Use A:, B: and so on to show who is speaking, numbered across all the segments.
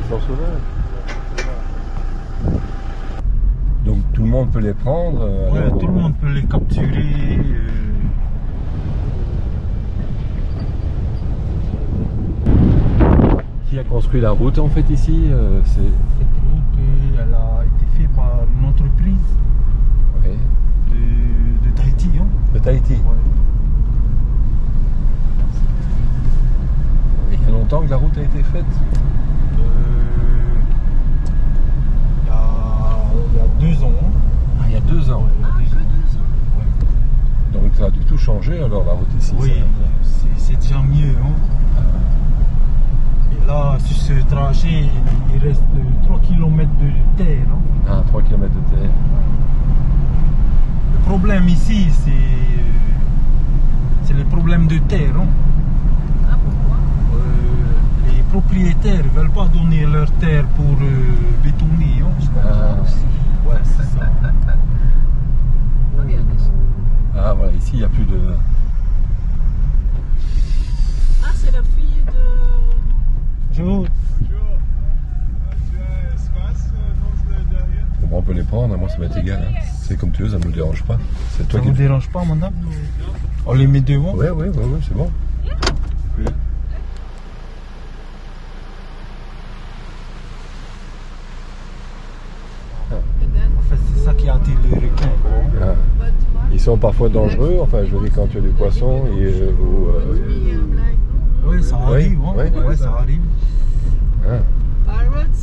A: sont sauvages. Donc tout le monde peut les prendre.
B: Ouais, alors, tout le monde peut les capturer.
A: Qui a construit la route en fait ici
B: Cette route, elle a été faite par une entreprise
A: ouais.
B: de Tahiti. Hein.
A: De Tahiti.
B: Ouais.
A: Il y a longtemps que la route a été faite.
B: Il y a 2 ans.
A: Ah, il y a 2 ans.
B: Ouais, il y a 2 ans. Ouais.
A: Donc ça a du tout changé alors la route ici.
B: Oui, c'est déjà mieux. Hein. Et là, sur ce trajet, il reste 3 km de terre. Hein.
A: Ah, 3 km de terre.
B: Le problème ici, c'est le problème de terre. Hein.
C: Ah, pourquoi?
B: Les propriétaires ne veulent pas donner leur terre pour bétonner. Hein.
A: Ah,
B: Ouais, c'est ça.
A: ah voilà, ici il n'y a plus de...
C: Ah, c'est la fille de...
B: Bonjour.
D: Bonjour. Tu as un espace dans le derrière?
A: Bon, on peut les prendre, moi ça m'est égal. Hein. C'est comme tu veux, ça ne me dérange pas. C'est toi
B: Ça
A: qui...
B: vous dérange pas, madame? On les met devant?
A: Ouais, c'est bon. Oui.
B: En fait, c'est ça qui attire les requins.
A: Ah. Ils sont parfois dangereux, enfin je veux dire quand tu as du poisson
B: Oui, ça arrive. Hein.
A: ouais.
B: Ouais, ça arrive.
A: Ah.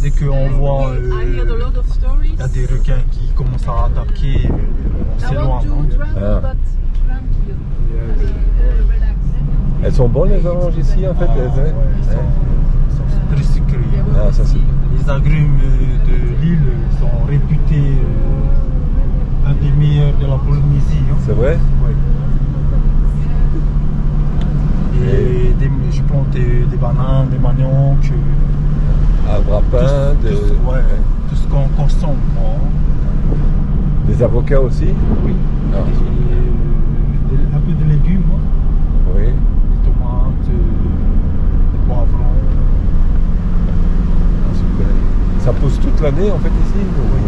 B: Dès qu'on voit il y a des requins qui commencent à attaquer, on s'éloigne. Hein.
A: Ah. Elles sont bonnes les oranges ici en fait.
B: Ils sont très sucrés.
A: Ah, ça c'est bien.
B: Les agrumes de l'île sont réputés un des meilleurs de la Polynésie. Hein.
A: C'est vrai?
B: Ouais. Et je plante des bananes, des maniocs,
A: Arbres à pain,
B: tout ce qu'on consomme. Hein.
A: des avocats aussi?
B: Oui.
A: Ah.
B: Un peu de légumes, hein.
A: Oui.
B: Des tomates, des poivrons.
A: Ah, super. Ça pousse toute l'année en fait ici?
B: Oui.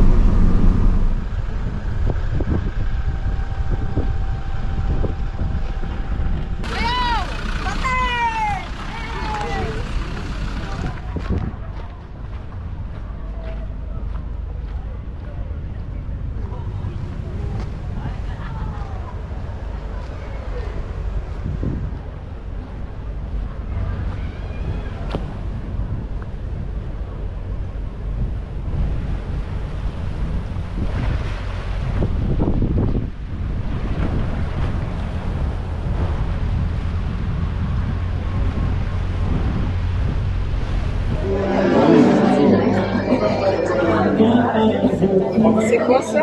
C: C'est quoi ça?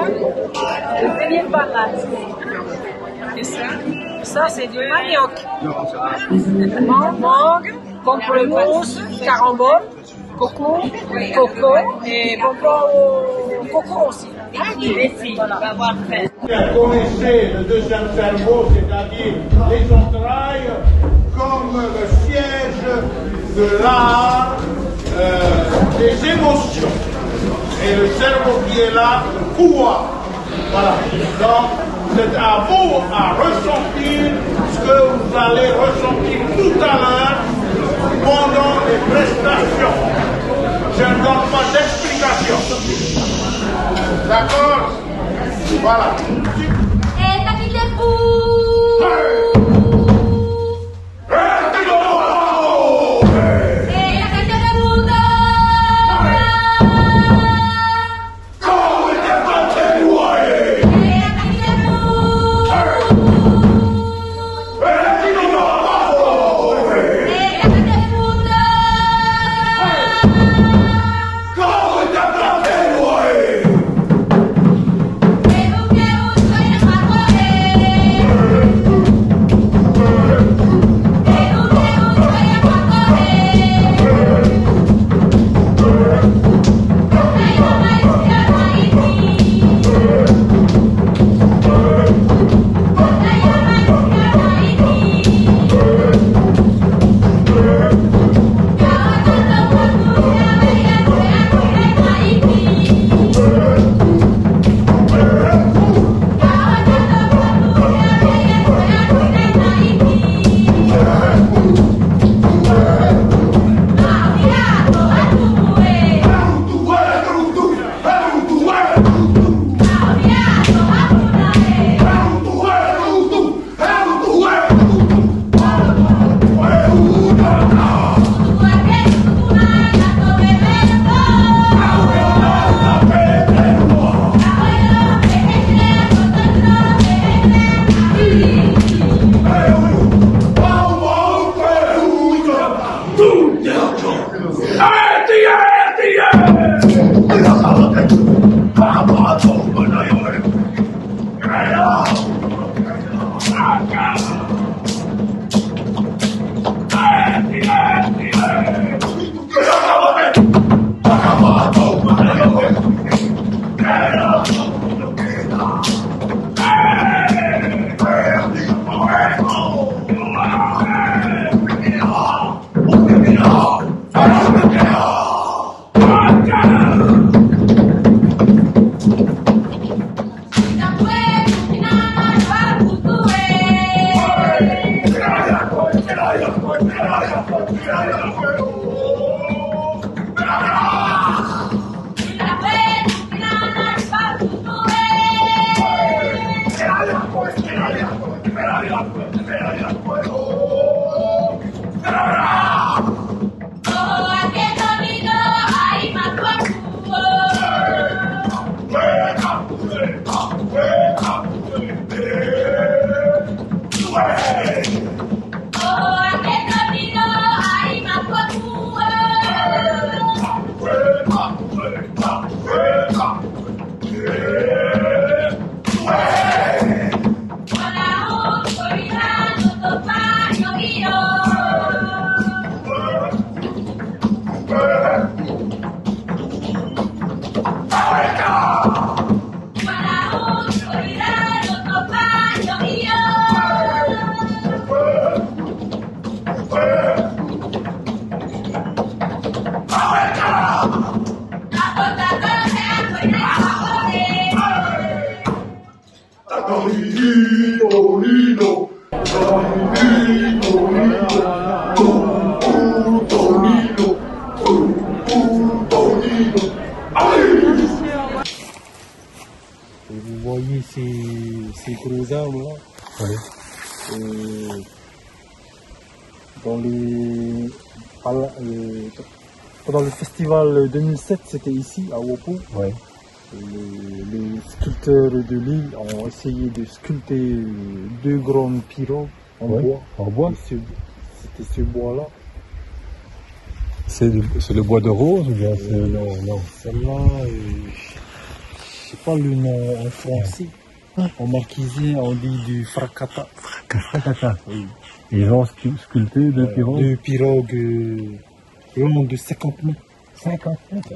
C: Le délire banane. Et ça? Ça, c'est du manioc. Mangue, pamplemousse, carambole, coco et bonbon au coco aussi. Voilà.
D: Vous connaissez le deuxième cerveau, c'est-à-dire les entrailles, comme le siège de l'art, des émotions. Et le cerveau qui est là, le pouvoir. Voilà. Donc, c'est à vous à ressentir ce que vous allez ressentir tout à l'heure pendant les prestations. Je ne donne pas d'explication. D'accord? Voilà.
E: Et tapis-les-vous!
B: Et vous voyez ces gros arbres là.
A: Oui.
B: Pendant le festival 2007, c'était ici à Wopo.
A: Oui.
B: Les sculpteurs de l'île ont essayé de sculpter deux grandes pirogues en bois.
A: En bois.
B: C'était ce bois-là.
A: C'est le bois de rose ou bien c'est... Non.
B: Celle-là, je sais pas le nom en français. En marquisien, on dit du fracata.
A: Fracata.
B: Oui.
A: Ils ont sculpté deux pirogues.
B: Deux pirogues longues de 50 mètres.
A: 50 mètres.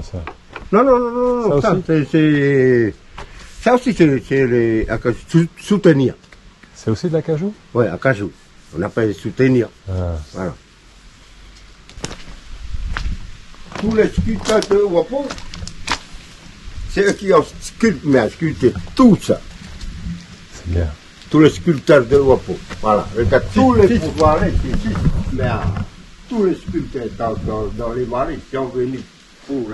A: Ça.
D: Non, ça aussi c'est les soutenir.
A: C'est aussi de l'acajou?
D: Oui, acajou. On appelle soutenir.
A: Ah.
D: Voilà. Tous les sculpteurs de Wopo, c'est eux qui ont sculpté tout ça.
A: C'est bien.
D: Tous les sculpteurs de Wopo. Voilà. Regarde, tous les pouvoirs ici, mais tous les sculpteurs dans les marais sont venus pour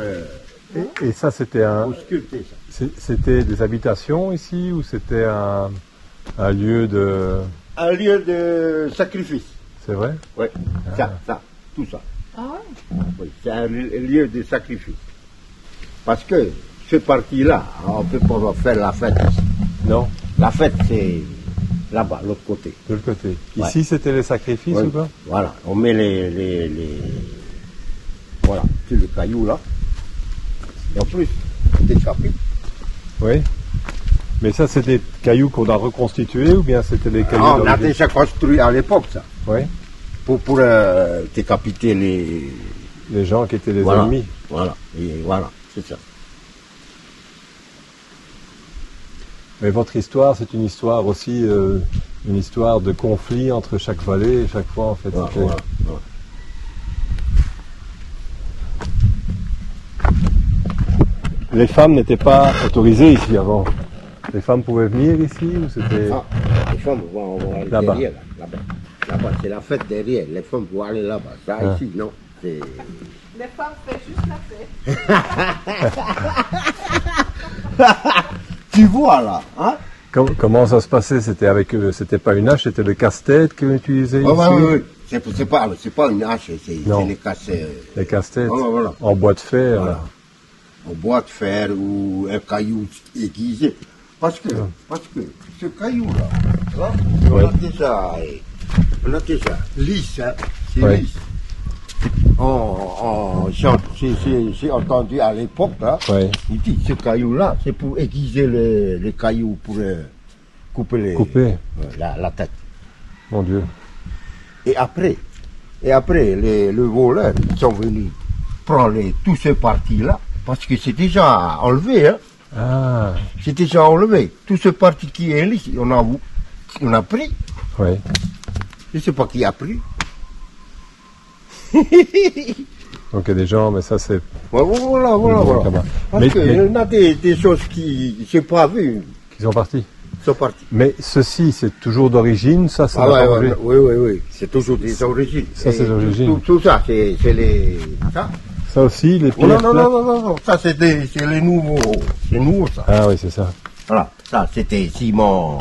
A: Et ça, c'était
D: sculpter ça.
A: C'était des habitations ici ou c'était un lieu de...
D: Un lieu de sacrifice.
A: C'est vrai?
D: Oui, ça, tout ça.
C: Ah ouais?
D: Oui, c'est un lieu de sacrifice. Parce que ce parti-là, on ne peut pas faire la fête.
A: Non.
D: La fête, c'est là-bas, l'autre côté.
A: De l'autre côté.
D: Ouais.
A: Ici, c'était les sacrifices
D: Oui,
A: ou pas?
D: voilà, on met voilà, sur le caillou là. Et en plus, des chapitres.
A: Oui. Mais ça, c'est des cailloux qu'on a reconstitués ou bien c'était des cailloux
D: On a déjà construit à l'époque ça.
A: Oui.
D: Pour décapiter les
A: gens qui étaient les
D: voilà,
A: ennemis.
D: Voilà, et voilà, c'est ça.
A: Mais votre histoire, c'est une histoire aussi, une histoire de conflit entre chaque vallée et chaque fois en fait.
D: Voilà,
A: c'était...
D: voilà.
A: Les femmes n'étaient pas autorisées ici avant. Les femmes pouvaient venir ici ou c'était...
D: Ah, les femmes vont aller
A: là-bas.
D: derrière, là-bas.
F: Là-bas, c'est la fête derrière. Les femmes vont aller là-bas. Ça, ici, non. C'est...
C: Les femmes font juste la fête.
F: Tu vois, là, hein?
A: Comment ça se passait? C'était avec eux, c'était pas une hache, c'était le casse-tête que tu utilisais ici?
F: Oui. C'est pas une hache, c'est les casse-têtes.
A: Les casse-têtes,
F: voilà.
A: en bois de fer.
F: Voilà. En bois de fer ou un caillou aiguisé. Parce que ce caillou-là, on a déjà lisse, hein, c'est lisse. J'ai entendu à l'époque, là, il dit ce caillou-là, c'est pour aiguiser les cailloux, pour couper la tête.
A: Mon Dieu.
F: Et après, le voleur, ils sont venus prendre tous ces parties-là, parce que c'est déjà enlevé, hein.
A: Ah.
F: C'est déjà enlevé. Tout ce parti qui est lisse, on a pris.
A: Oui.
F: Je ne sais pas qui a pris.
A: Donc il y a des gens, mais ça c'est...
F: Voilà. Parce qu'il y en a des choses qui je n'ai pas vues.
A: Qui sont partis.
F: Sont partis.
A: Mais ceci, c'est toujours d'origine, ça n'a pas changé.
F: Oui. C'est toujours des origines.
A: Ça, c'est d'origine.
F: Tout ça, c'est les...
A: Ça aussi, les pierres
F: Non. Ça, c'est les nouveaux. C'est nouveau, ça.
A: Ah oui, c'est ça.
F: Voilà. Ça, c'était ciment.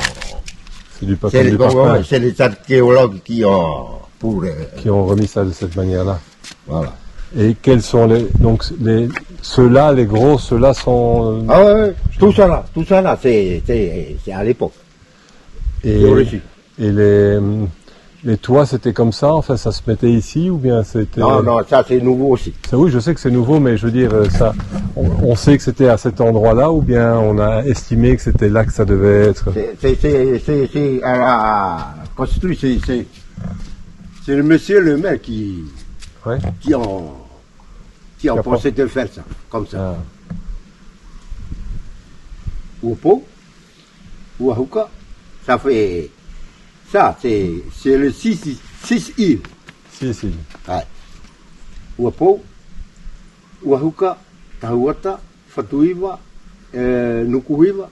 A: C'est du partage.
F: C'est les archéologues qui ont...
A: Qui ont remis ça de cette manière-là.
F: Voilà.
A: Et quels sont ceux-là, les gros, ceux-là sont...
F: Ah ouais, tout ça là, c'est à l'époque.
A: Et les toits, c'était comme ça, enfin, ça se mettait ici, ou bien c'était...
F: Non, ça c'est nouveau aussi.
A: Ça, oui, je sais que c'est nouveau, mais je veux dire, ça, on sait que c'était à cet endroit-là, ou bien on a estimé que c'était là que ça devait être.
F: C'est à la construit, c'est le monsieur le maire qui ont pensé de faire ça, comme ça.
A: Ah.
F: Oupo, Ouahouka, ça fait... Ça, c'est le 6 îles.
A: 6 îles.
F: Ouais. Ouapo, Ouahouka, Tahuata, Fatuiva, Nukuhiva,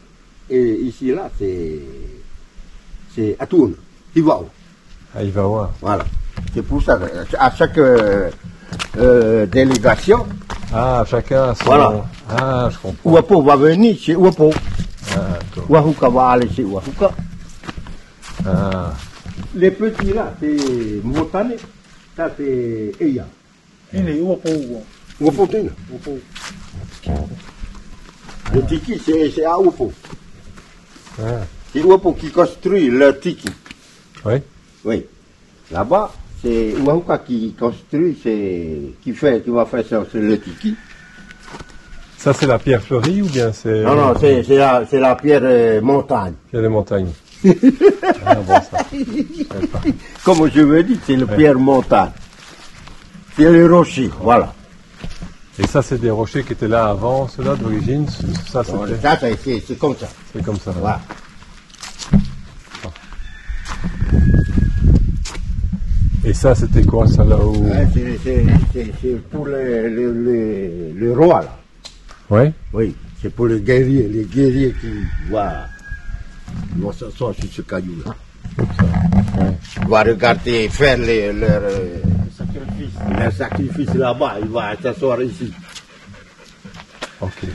F: et ici, là, c'est Atoun, Ivao.
A: Ah, Ivaoa.
F: Voilà. C'est pour ça qu'à chaque délégation...
A: Ah, chacun a son...
F: Voilà.
A: Ah, je comprends.
F: Ouapo va venir chez Ouapo.
A: Ah,
F: Ouahouka va aller chez Ouahouka.
A: Ah.
F: Les petits là, c'est Montane. Ça, c'est Eya.
B: Il est Ouapo.
F: Ouapo. Le tiki, c'est à Ouapo.
A: Ah.
F: C'est Ouapo qui construit le tiki.
A: Oui.
F: Là-bas, c'est Ouahouka qui construit, qui va faire ça, c'est le tiki.
A: Ça, c'est la pierre fleurie ou bien c'est...
F: Non, c'est la pierre montagne.
A: Pierre de montagne. Ah, bon, ça.
F: Comme je veux dire, c'est la pierre montagne. C'est les rochers, voilà.
A: Et ça, c'est des rochers qui étaient là avant, ceux-là d'origine. Ça, c'était...
F: Ça, c'est comme ça.
A: C'est comme ça.
F: Voilà.
A: Et ça, c'était quoi, ça, là où...
F: C'est pour le roi, là.
A: Oui.
F: Oui, c'est pour les guerriers qui vont s'asseoir sur ce caillou-là. Il va regarder, faire leur sacrifice là-bas, il va s'asseoir ici.
A: Ok.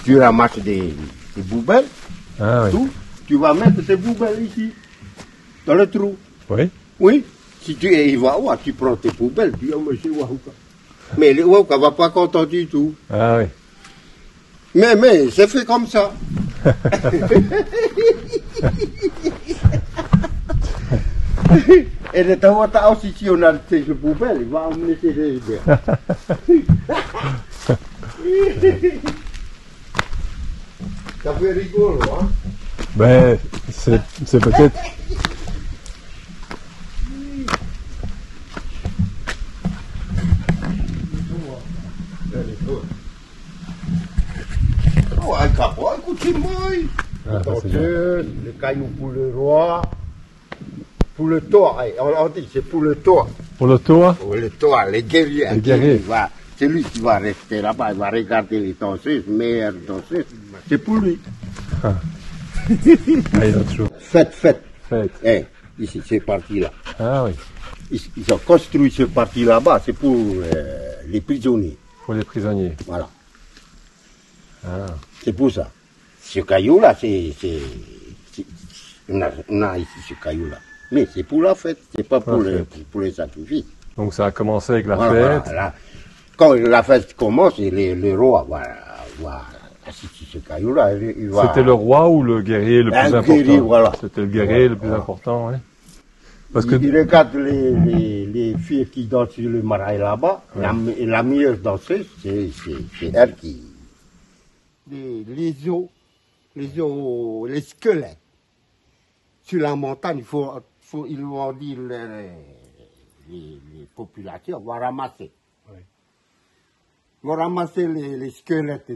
F: Tu ramasses des poubelles, tout, tu vas mettre tes poubelles ici, dans le trou.
A: Oui.
F: Oui. Si tu y vas, tu prends tes poubelles, tu vas monsieur Ouahouka. Mais le Ouahouka ne va pas content du tout.
A: Ah oui.
F: Mais c'est fait comme ça. Et le Tahuata aussi, si on a ses poubelles, il va emmener ses biens. Ça fait rigolo, hein?
A: Ben, c'est peut-être...
F: Oh, un capot, écoutez-moi. Le caillou pour le roi. Pour le toit, on dit, c'est pour le toit.
A: Pour le toit?
F: Pour le toit, les guerriers.
A: Les guerriers.
F: C'est lui qui va rester là-bas, il va regarder les danseuses, meilleures danseuses. C'est pour lui.
A: Ah, il a toujours.
F: Faites.
A: Fête.
F: Ici, c'est parti là.
A: Ah oui,
F: Ils ont construit ce parti là-bas, c'est pour les prisonniers.
A: pour les prisonniers.
F: Voilà.
A: Ah.
F: C'est pour ça. Ce caillou-là, on a ici ce caillou-là. Mais c'est pour la fête, c'est pas pour, pour les sacrifices.
A: Donc ça a commencé avec la
F: Voilà,
A: fête.
F: voilà. Quand la fête commence, le roi va assister ce caillou-là.
A: C'était le roi ou le guerrier le plus important?
F: Guerrier, voilà.
A: C'était le guerrier le plus important, oui. Parce que
F: Il regarde les filles qui dansent sur le marail là-bas. Ouais. La meilleure danseuse, c'est elle qui... Les squelettes. Sur la montagne, ils vont dire les populations vont ramasser. Oui. Ils vont ramasser les squelettes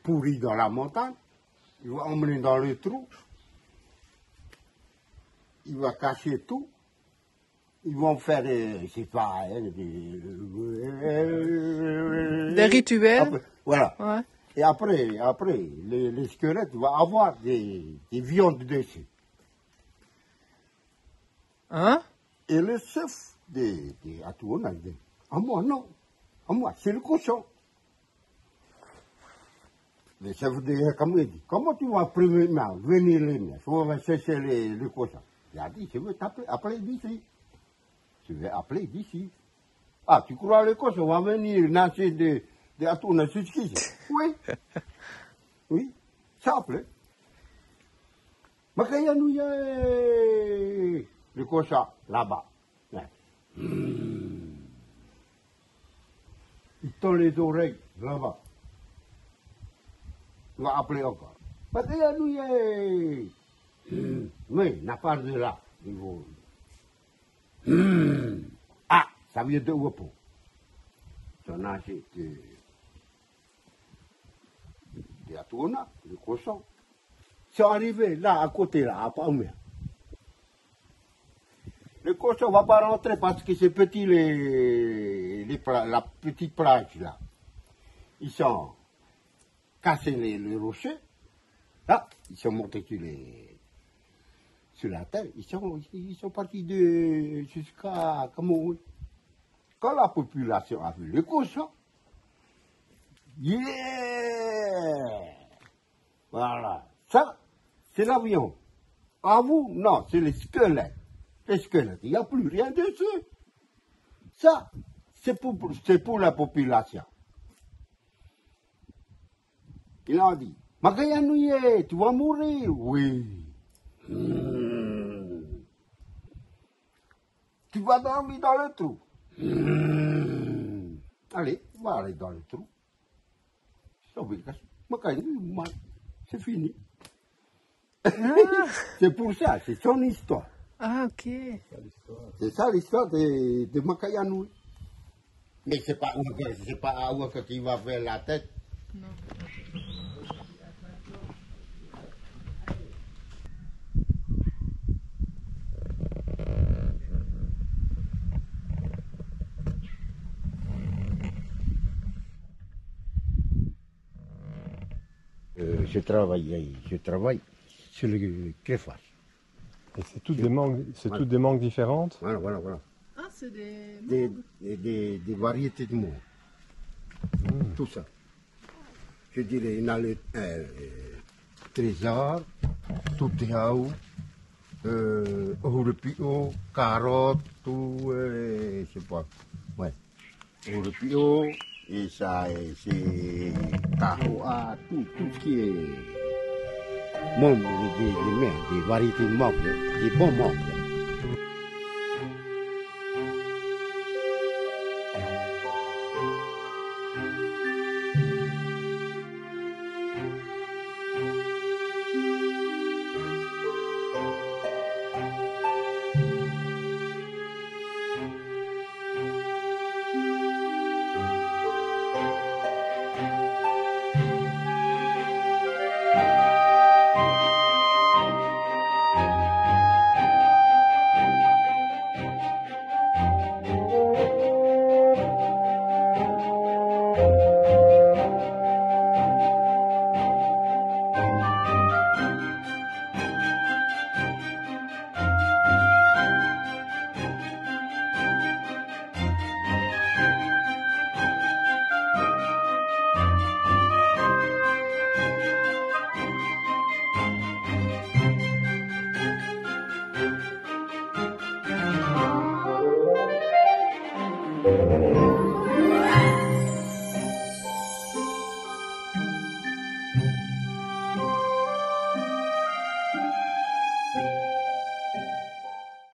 F: pourris dans la montagne. Ils vont emmener dans le trou. Ils vont cacher tout. Ils vont faire je sais pas,
G: des rituels.
F: Après, voilà.
G: Ouais.
F: Et après les squelettes vont avoir des viandes dessus.
G: Hein?
F: Et le chef des Atuona, il dit, à moi, non. À moi, c'est le cochon. Le chef de Kamou dit, comment tu vas venir les miens? Je vais chercher les cochons. Il a dit, je vais t'appeler d'ici. Je vais appeler d'ici. Ah, tu crois le cochon va venir nager de Atuona jusqu'ici? Oui. Oui, ça appelé. Makayanouye. Le cochon, là-bas. Il tend les oreilles, là-bas. Il va appeler encore. Makayanouye. Oui, n'a pas de là. Ah, ça vient de repos. Ça n'a acheté de Atuona, le cochon. Ils sont arrivés là, à côté, là, à Paumé. Le cochon ne va pas rentrer parce que c'est petit, la petite plage, là. Ils sont cassés les rochers. Là, ils sont montés sur la terre. Ils sont partis jusqu'à Kamou. Quand la population a vu le cochon, yeah! Voilà. Ça, c'est l'avion. À vous, non, c'est les squelettes. Les squelettes, il n'y a plus rien dessus. Ça, c'est pour la population. Il a dit, Magayanouye, tu vas mourir. Oui. Tu vas dormir dans le trou. Allez, va aller dans le trou. C'est fini. C'est pour ça, c'est son histoire.
G: Ah, ok.
F: C'est ça l'histoire de Makayanouye. Mais c'est pas Aouaka qui va faire la tête.
G: Non.
F: Je travaille sur le greffage.
A: Et c'est toutes des mangues différentes.
F: Voilà.
G: Ah, c'est des...
F: Des variétés de mots. Tout ça. Je dirais, il y a le trésor, tout ourepio, carotte, tout, je sais pas. Ouais. Ourepio, et ça, c'est caroa, tout ce qui est monde, des variétés de mangues, des bons mangues.